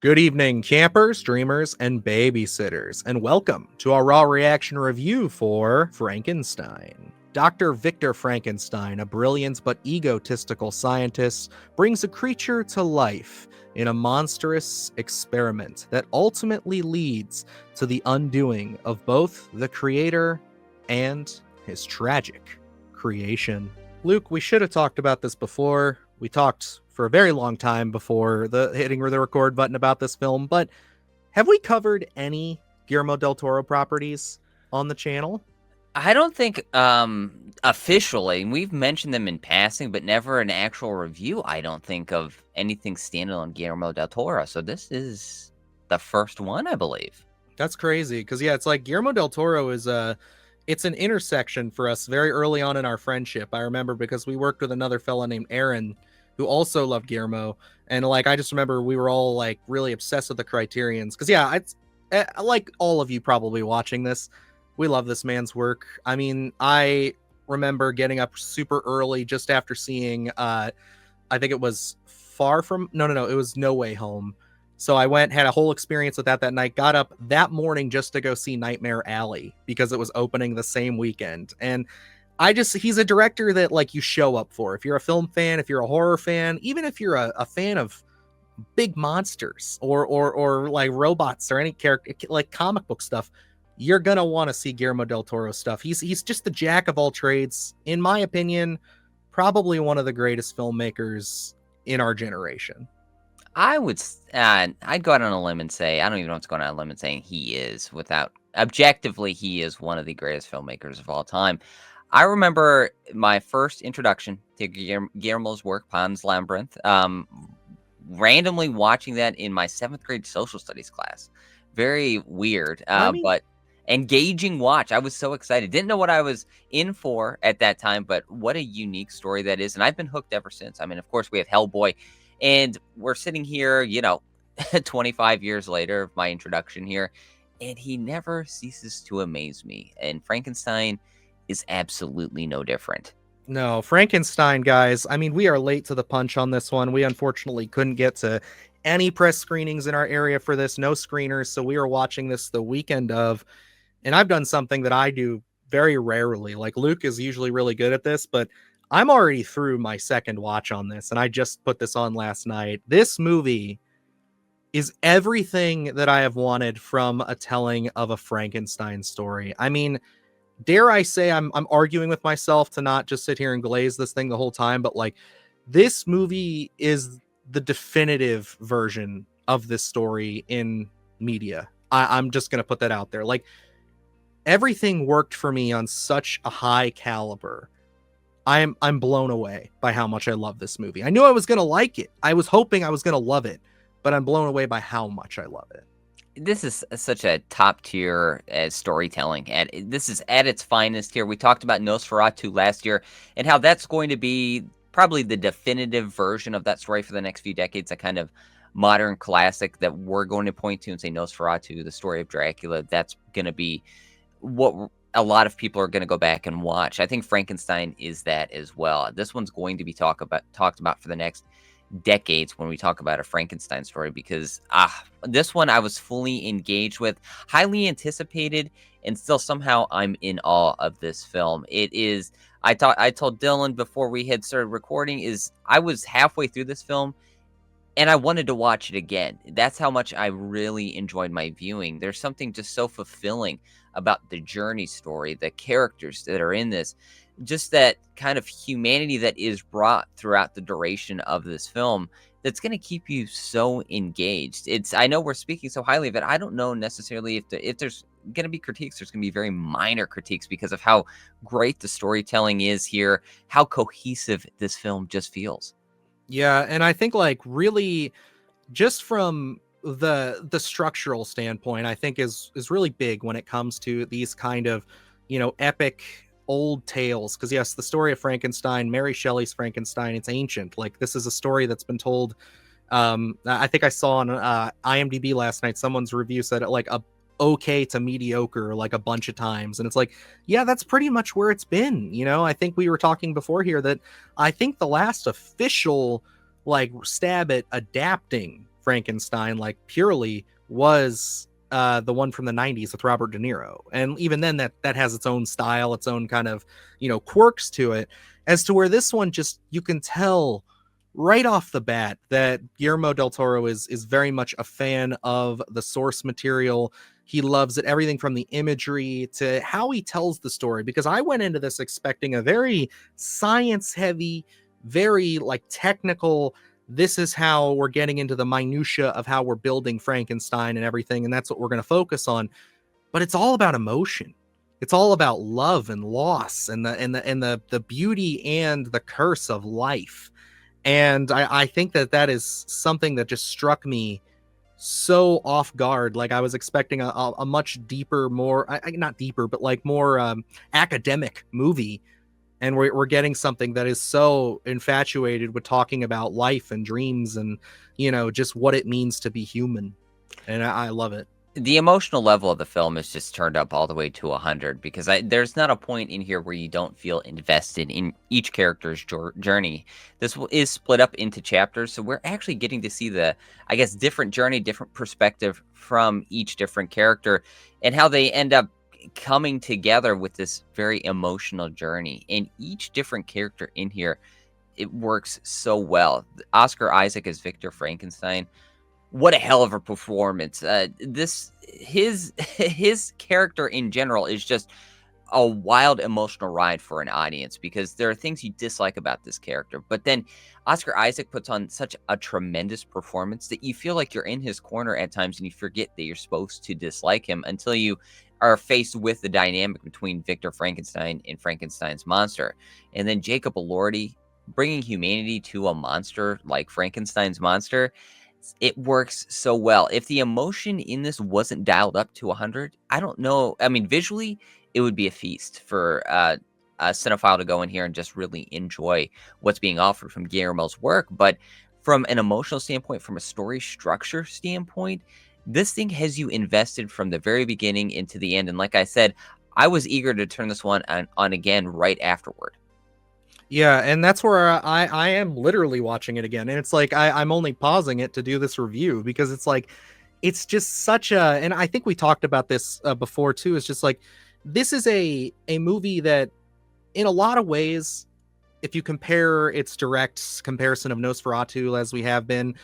Good evening, campers, dreamers, and babysitters, and welcome to our raw reaction review for Frankenstein. Dr. Victor Frankenstein, a brilliant but egotistical scientist, brings a creature to life in a monstrous experiment that ultimately leads to the undoing of both the creator and his tragic creation. Luke, we should have talked about this before. We talked for a very long time before hitting the record button about this film, but have we covered any Guillermo del Toro properties on the channel? I don't think officially. We've mentioned them in passing, but never an actual review. I don't think of anything standalone Guillermo del Toro. So this is the first one, I believe. That's crazy because it's like Guillermo del Toro is it's an intersection for us very early on in our friendship. I remember because we worked with another fella named Aaron who also loved Guillermo, and like I just remember we were all like really obsessed with the Criterions because it's like all of you probably watching this, we love this man's work. I mean, I remember getting up super early just after seeing I think it was it was No Way Home. So I went, had a whole experience with that night, got up that morning just to go see Nightmare Alley because it was opening the same weekend. And he's a director that like you show up for. If you're a film fan, if you're a horror fan, even if you're a fan of big monsters or like robots or any character, like comic book stuff, you're going to want to see Guillermo del Toro stuff. He's just the jack of all trades. In my opinion, probably one of the greatest filmmakers in our generation. I'd go out on a limb and say, I don't even know what's going on a limb and saying he is objectively, he is one of the greatest filmmakers of all time. I remember my first introduction to Guillermo's work, Pan's Labyrinth, randomly watching that in my 7th grade social studies class. Very weird, but engaging watch. I was so excited. Didn't know what I was in for at that time, but what a unique story that is. And I've been hooked ever since. I mean, of course, we have Hellboy, and we're sitting here, 25 years later of my introduction here, and he never ceases to amaze me. And Frankenstein is absolutely no different. No, Frankenstein, guys. I mean, we are late to the punch on this one. We unfortunately couldn't get to any press screenings in our area for this, no screeners. So we are watching this the weekend of, and I've done something that I do very rarely. Like Luke is usually really good at this, but I'm already through my second watch on this, and I just put this on last night. This movie is everything that I have wanted from a telling of a Frankenstein story. I mean, dare I say I'm arguing with myself to not just sit here and glaze this thing the whole time, but like this movie is the definitive version of this story in media. I'm just gonna put that out there. Like everything worked for me on such a high caliber. I'm blown away by how much I love this movie. I knew I was gonna like it. I was hoping I was gonna love it, but I'm blown away by how much I love it. This is such a top tier storytelling. This is at its finest here. We talked about Nosferatu last year and how that's going to be probably the definitive version of that story for the next few decades, a kind of modern classic that we're going to point to and say Nosferatu, the story of Dracula. That's going to be what a lot of people are going to go back and watch. I think Frankenstein is that as well. This one's going to be talked about for the next decades when we talk about a Frankenstein story, because this one I was fully engaged with, highly anticipated, and still somehow I'm in awe of this film. It is, I told Dylan before we had started recording, is I was halfway through this film and I wanted to watch it again. That's how much I really enjoyed my viewing. There's something just so fulfilling about the journey story, the characters that are in this, just that kind of humanity that is brought throughout the duration of this film that's going to keep you so engaged. I know we're speaking so highly of it. I don't know necessarily if there's going to be critiques. There's going to be very minor critiques because of how great the storytelling is here, how cohesive this film just feels. Yeah, and I think like really just from the structural standpoint, I think is really big when it comes to these kind of, epic old tales. Because yes, the story of Frankenstein, Mary Shelley's Frankenstein, it's ancient. Like this is a story that's been told. I think I saw on IMDb last night someone's review said it like a okay to mediocre like a bunch of times, and it's like, yeah, that's pretty much where it's been. I think we were talking before here that I think the last official like stab at adapting Frankenstein, like purely, was the one from the 90s with Robert De Niro. And even then that has its own style, its own kind of, quirks to it, as to where this one just, you can tell right off the bat that Guillermo del Toro is very much a fan of the source material. He loves it, everything from the imagery to how he tells the story, because I went into this expecting a very science heavy, very like technical, this is how we're getting into the minutia of how we're building Frankenstein and everything, and that's what we're going to focus on. But it's all about emotion. It's all about love and loss and the beauty and the curse of life. And I think that is something that just struck me so off guard. Like I was expecting a much deeper, more not deeper, but like more academic movie, and we're getting something that is so infatuated with talking about life and dreams and just what it means to be human. And I love it. The emotional level of the film is just turned up all the way to 100, because there's not a point in here where you don't feel invested in each character's journey. This is split up into chapters, so we're actually getting to see the, I guess, different journey, different perspective from each different character, and how they end up coming together with this very emotional journey. And each different character in here, it works so well. Oscar Isaac as Victor Frankenstein, what a hell of a performance. His character in general is just a wild emotional ride for an audience, because there are things you dislike about this character, but then Oscar Isaac puts on such a tremendous performance that you feel like you're in his corner at times, and you forget that you're supposed to dislike him until you are faced with the dynamic between Victor Frankenstein and Frankenstein's monster. And then Jacob Elordi bringing humanity to a monster like Frankenstein's monster, it works so well. If the emotion in this wasn't dialed up to 100, I don't know. I mean, visually, it would be a feast for a cinephile to go in here and just really enjoy what's being offered from Guillermo's work. But from an emotional standpoint, from a story structure standpoint, this thing has you invested from the very beginning into the end. And like I said, I was eager to turn this one on again right afterward. Yeah, and that's where I am literally watching it again. And it's like I'm only pausing it to do this review, because it's like it's just such a, and I think we talked about this before too. It's just like this is a movie that in a lot of ways, if you compare its direct comparison of Nosferatu as we have been,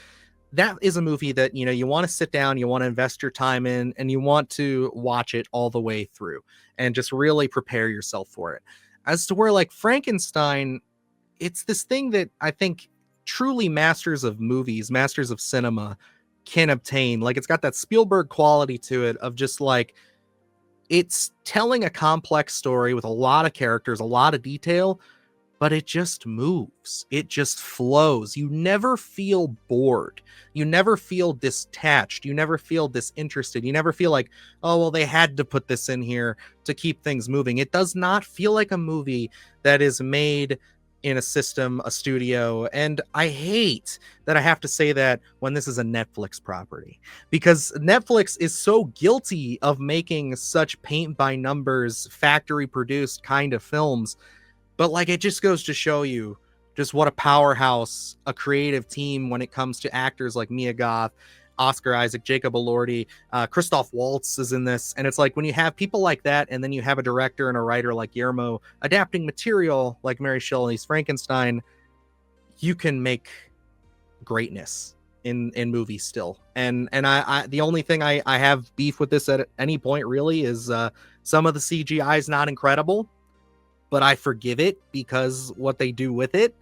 that is a movie that you want to sit down, you want to invest your time in, and you want to watch it all the way through and just really prepare yourself for it. As to where like Frankenstein, it's this thing that I think truly masters of movies, masters of cinema can obtain. Like it's got that Spielberg quality to it of just like, it's telling a complex story with a lot of characters, a lot of detail, but it just moves. It just flows. You never feel bored. You never feel detached. You never feel disinterested. You never feel like, oh, well, they had to put this in here to keep things moving. It does not feel like a movie that is made in a system, a studio. And I hate that I have to say that when this is a Netflix property, because Netflix is so guilty of making such paint by numbers, factory produced kind of films. But like, it just goes to show you just what a powerhouse, a creative team when it comes to actors like Mia Goth, Oscar Isaac, Jacob Elordi, Christoph Waltz is in this. And it's like when you have people like that, and then you have a director and a writer like Guillermo adapting material like Mary Shelley's Frankenstein, you can make greatness in movies still. And I the only thing I have beef with this at any point really is some of the CGI is not incredible, but I forgive it because what they do with it.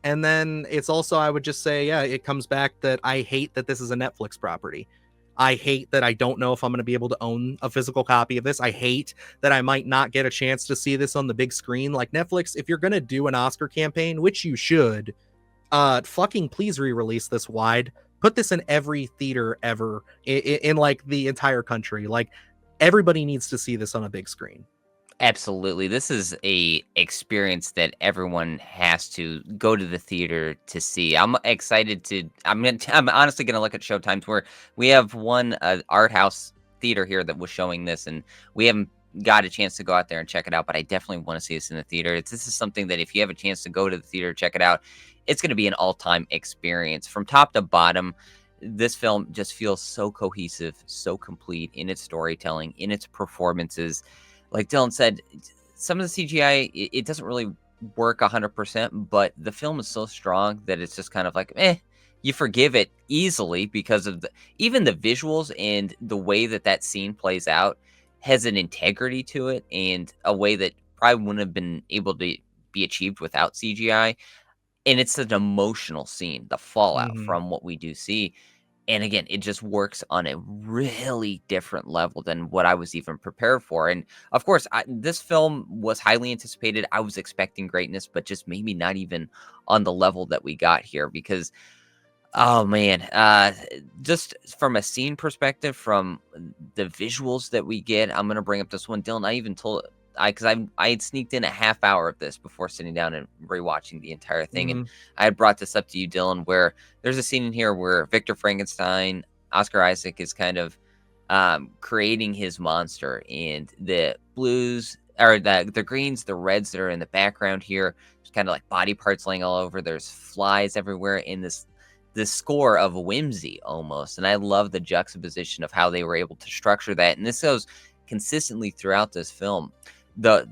And then it's also, I would just say, yeah, it comes back that I hate that this is a Netflix property. I hate that I don't know if I'm going to be able to own a physical copy of this. I hate that I might not get a chance to see this on the big screen. Like Netflix, if you're going to do an Oscar campaign, which you should, fucking please re-release this wide. Put this in every theater ever in like the entire country. Like everybody needs to see this on a big screen. Absolutely. This is a experience that everyone has to go to the theater to see. I'm excited to I'm honestly going to look at showtimes where we have one art house theater here that was showing this, and we haven't got a chance to go out there and check it out, but I definitely want to see this in the theater. This is something that if you have a chance to go to the theater, check it out, it's going to be an all-time experience from top to bottom. this film just feels so cohesive, so complete in its storytelling, in its performances. Like Dylan said, some of the CGI, it doesn't really work 100%, but the film is so strong that it's just kind of like, you forgive it easily because of even the visuals and the way that that scene plays out has an integrity to it and a way that probably wouldn't have been able to be achieved without CGI. And it's an emotional scene, the fallout Mhm. from what we do see. And again, it just works on a really different level than what I was even prepared for. And of course, this film was highly anticipated. I was expecting greatness, but just maybe not even on the level that we got here because, oh man, just from a scene perspective, from the visuals that we get, I'm gonna bring up this one, Dylan. I even told I had sneaked in a half hour of this before sitting down and rewatching the entire thing, and Mhm. I had brought this up to you, Dylan, where there's a scene in here where Victor Frankenstein, Oscar Isaac, is kind of creating his monster, and the blues or the greens, the reds that are in the background here, there's kind of like body parts laying all over. There's flies everywhere in this score of whimsy almost. And I love the juxtaposition of how they were able to structure that. And this goes consistently throughout this film. The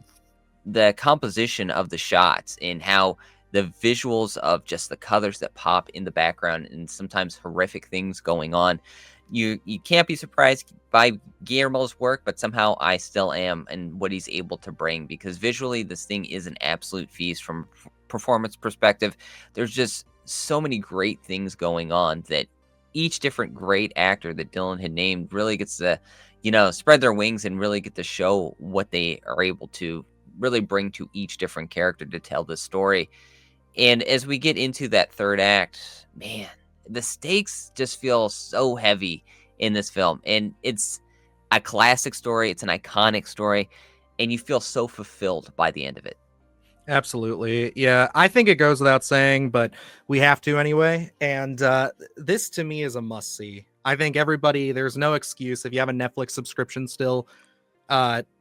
the composition of the shots and how the visuals of just the colors that pop in the background and sometimes horrific things going on. You can't be surprised by Guillermo's work, but somehow I still am and what he's able to bring because visually this thing is an absolute feast from performance perspective. There's just so many great things going on that each different great actor that Dylan had named really gets to, spread their wings and really get to show what they are able to really bring to each different character to tell the story. And as we get into that third act, man, the stakes just feel so heavy in this film. And it's a classic story, it's an iconic story, and you feel so fulfilled by the end of it. Absolutely. Yeah, I think it goes without saying, but we have to anyway. And this to me is a must see. I think everybody, there's no excuse if you have a Netflix subscription still,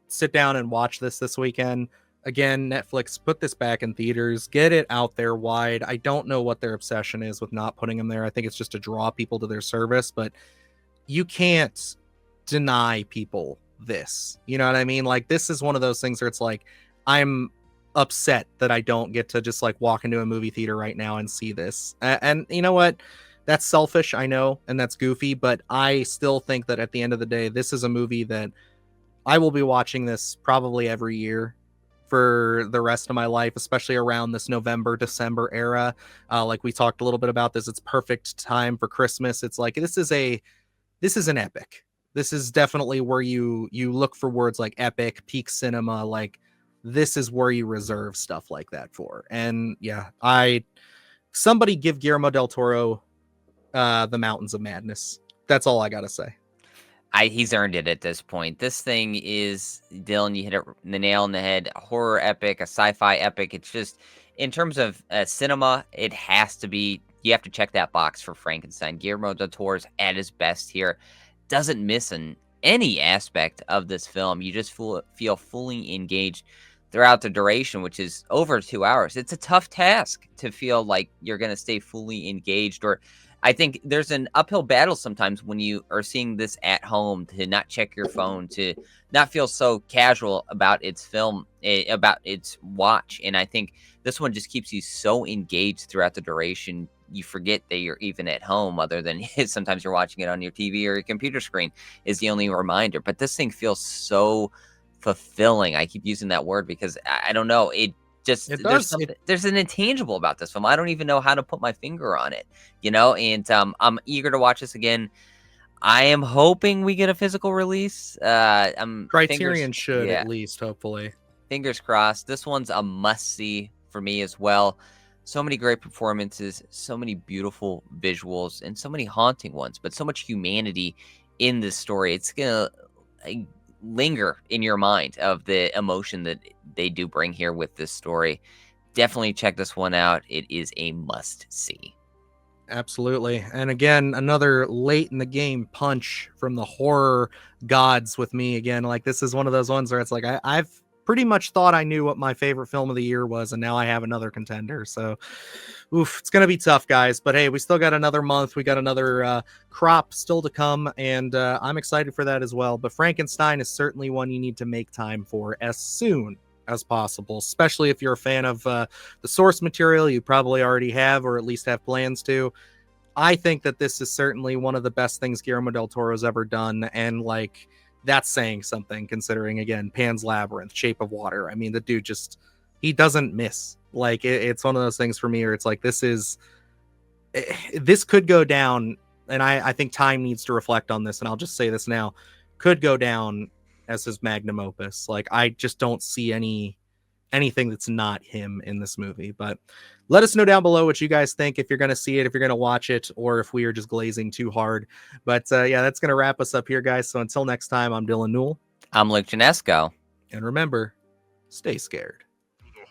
sit down and watch this weekend. Again, Netflix, put this back in theaters, get it out there wide. I don't know what their obsession is with not putting them there. I think it's just to draw people to their service, but you can't deny people this. You know what I mean? Like, this is one of those things where it's like, I'm upset that I don't get to just like walk into a movie theater right now and see this. And you know what? That's selfish, I know, and that's goofy, but I still think that at the end of the day, this is a movie that I will be watching this probably every year for the rest of my life, especially around this November, December era. Like we talked a little bit about this, it's perfect time for Christmas. It's like this is an epic. This is definitely where you look for words like epic, peak cinema. Like this is where you reserve stuff like that for. And yeah, somebody give Guillermo del Toro the Mountains of Madness. That's all I gotta say. He's earned it at this point. This thing is, Dylan, you hit it the nail on the head. A horror epic, a sci-fi epic. It's just in terms of cinema, it has to be. You have to check that box for Frankenstein. Guillermo del Toro's at his best here. Doesn't miss in any aspect of this film. You just feel fully engaged throughout the duration, which is over 2 hours. It's a tough task to feel like you're going to stay fully engaged, or I think there's an uphill battle sometimes when you are seeing this at home to not check your phone, to not feel so casual about its film, about its watch. And I think this one just keeps you so engaged throughout the duration. You forget that you're even at home, other than sometimes you're watching it on your TV or your computer screen is the only reminder. But this thing feels so fulfilling. I keep using that word because I don't know. It There's does. something, there's an intangible about this film. I don't even know how to put my finger on it, and I'm eager to watch this again. I am hoping we get a physical release. I'm fingers, Criterion should at yeah, least, hopefully. fingers crossed. This one's a must see for me as well. So many great performances, so many beautiful visuals, and so many haunting ones, but so much humanity in this story. It's gonna linger in your mind of the emotion that they do bring here with this story. Definitely check this one out. It is a must see. Absolutely. And again, another late in the game punch from the horror gods with me again. Like this is one of those ones where it's like I've pretty much thought I knew what my favorite film of the year was, and now I have another contender. So, oof, it's gonna be tough, guys. But hey, we still got another month. We got another crop still to come, and I'm excited for that as well. But Frankenstein is certainly one you need to make time for as soon as possible, especially if you're a fan of the source material. You probably already have, or at least have plans to. I think that this is certainly one of the best things Guillermo del Toro's ever done, and like that's saying something considering, again, Pan's Labyrinth, Shape of Water. I mean, the dude just, he doesn't miss. Like it's one of those things for me where it's like this could go down, and I think time needs to reflect on this, and I'll just say this now, could go down as his magnum opus. Like I just don't see anything that's not him in this movie. But let us know down below what you guys think, if you're going to see it, if you're going to watch it, or if we are just glazing too hard. But yeah, that's going to wrap us up here, guys. So until next time, I'm Dylan Newell. I'm Luke Janesco. And remember, stay scared.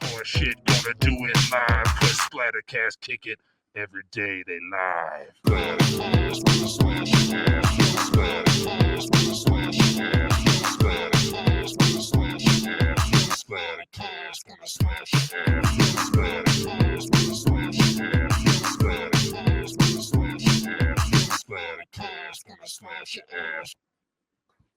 The hard shit, gonna do it live. Cause Splattercast kick it every day they live. Splattercast, gonna slash your ass. Splattercast, gonna slash your ass. Splattercast, gonna slash your ass. Splattercast, gonna slash your ass. Splattercast, gonna slash your ass. Splattercast, gonna slash your ass. Splattercast, gonna slash your ass.